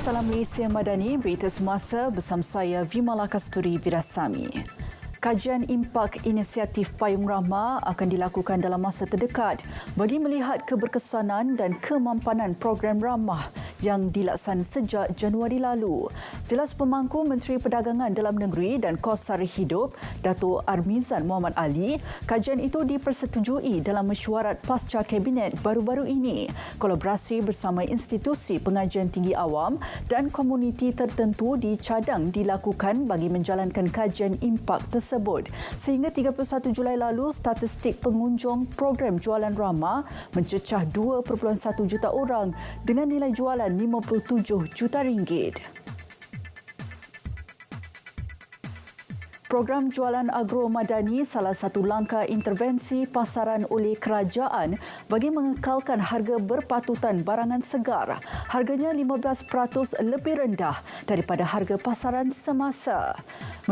Salam Malaysia Madani, berita semasa bersama saya Vimala Kasturi Virasami. Kajian impak inisiatif Payung Rahmah akan dilakukan dalam masa terdekat bagi melihat keberkesanan dan kemampanan program Rahmah yang dilaksanakan sejak Januari lalu. Jelas pemangku Menteri Perdagangan Dalam Negeri dan Kos Sara Hidup, Dato' Armizan Muhammad Ali, kajian itu dipersetujui dalam mesyuarat pasca Kabinet baru-baru ini. Kolaborasi bersama institusi pengajian tinggi awam dan komuniti tertentu dicadang dilakukan bagi menjalankan kajian impak tersebut. Sehingga 31 Julai lalu, statistik pengunjung program Jualan Rahmah mencecah 2.1 juta orang dengan nilai jualan 57 juta ringgit. Program Jualan Agro Madani salah satu langkah intervensi pasaran oleh kerajaan bagi mengekalkan harga berpatutan barangan segar. Harganya 15% lebih rendah daripada harga pasaran semasa.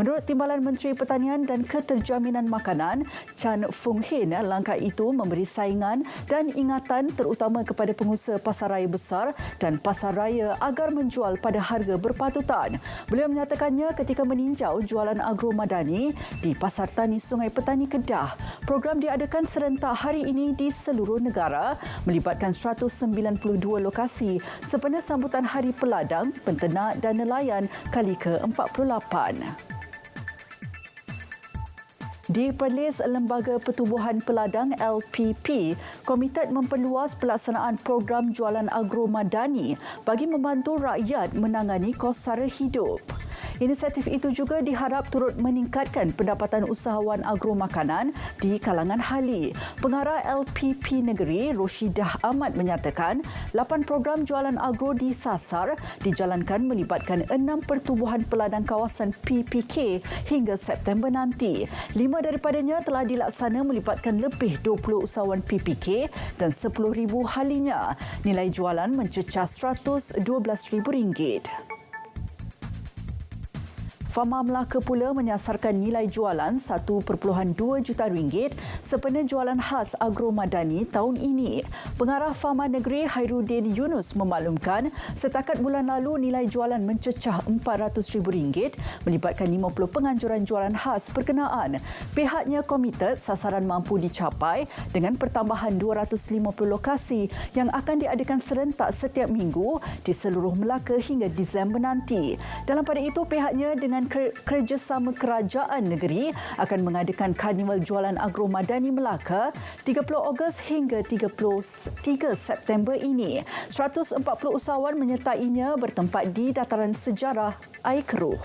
Menurut Timbalan Menteri Pertanian dan Keterjaminan Makanan, Chan Fung Hin, langkah itu memberi saingan dan ingatan terutama kepada pengusaha pasaraya besar dan pasaraya agar menjual pada harga berpatutan. Beliau menyatakannya ketika meninjau jualan agro madani di Pasar Tani Sungai Petani Kedah. Program diadakan serentak hari ini di seluruh negara, melibatkan 192 lokasi sempena sambutan Hari Peladang, Penternak dan Nelayan kali ke-48. Di Perlis, Lembaga Pertubuhan Peladang LPP komited memperluas pelaksanaan program jualan agro madani bagi membantu rakyat menangani kos sara hidup. Inisiatif itu juga diharap turut meningkatkan pendapatan usahawan agro makanan di kalangan ahli. Pengarah LPP Negeri, Roshidah Ahmad menyatakan 8 program jualan agro disasar dijalankan melibatkan 6 pertubuhan peladang kawasan PPK hingga September nanti. 5 daripadanya telah dilaksana melibatkan lebih 20 usahawan PPK dan 10,000 ahlinya. Nilai jualan mencecah RM112,000. Fama Melaka pula menyasarkan nilai jualan 1.2 juta ringgit sempena jualan khas agro madani tahun ini. Pengarah Fama Negeri Hairuddin Yunus memaklumkan setakat bulan lalu nilai jualan mencecah RM400,000 melibatkan 50 penganjuran jualan khas berkenaan. Pihaknya komited sasaran mampu dicapai dengan pertambahan 250 lokasi yang akan diadakan serentak setiap minggu di seluruh Melaka hingga Disember nanti. Dalam pada itu, pihaknya dengan kerjasama kerajaan negeri akan mengadakan Karnival Jualan Agro Madani Melaka 30 Ogos hingga 3 September ini. 140 usahawan menyertainya bertempat di dataran sejarah Air Keruh.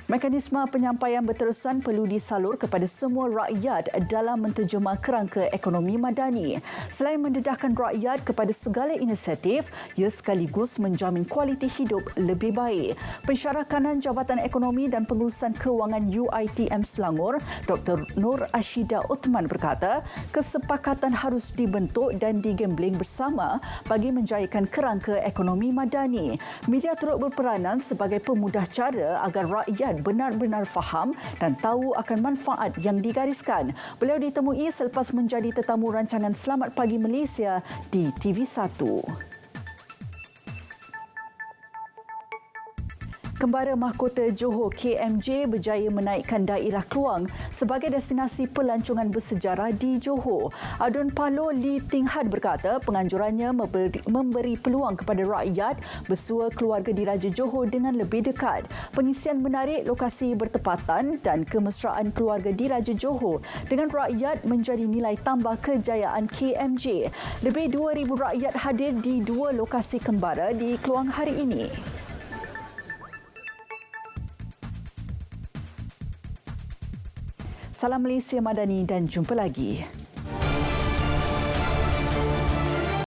Mekanisme penyampaian berterusan perlu disalur kepada semua rakyat dalam menterjemah kerangka ekonomi madani. Selain mendedahkan rakyat kepada segala inisiatif, ia sekaligus menjamin kualiti hidup lebih baik. Pensyarah kanan Jabatan Ekonomi dan Pengurusan Kewangan UiTM Selangor, Dr. Nur Ashida Uthman berkata, kesepakatan harus dibentuk dan digambling bersama bagi menjayakan kerangka ekonomi madani. Media turut berperanan sebagai pemudah cara agar rakyat benar-benar faham dan tahu akan manfaat yang digariskan. Beliau ditemui selepas menjadi tetamu rancangan Selamat Pagi Malaysia di TV1. Kembara Mahkota Johor KMJ berjaya menaikkan daerah Kluang sebagai destinasi pelancongan bersejarah di Johor. Adun Palo Lee Ting Had berkata penganjurannya memberi peluang kepada rakyat bersua keluarga diraja Johor dengan lebih dekat. Pengisian menarik lokasi bertepatan dan kemesraan keluarga diraja Johor dengan rakyat menjadi nilai tambah kejayaan KMJ. Lebih 2,000 rakyat hadir di 2 lokasi kembara di Kluang hari ini. Salam Malaysia Madani dan jumpa lagi.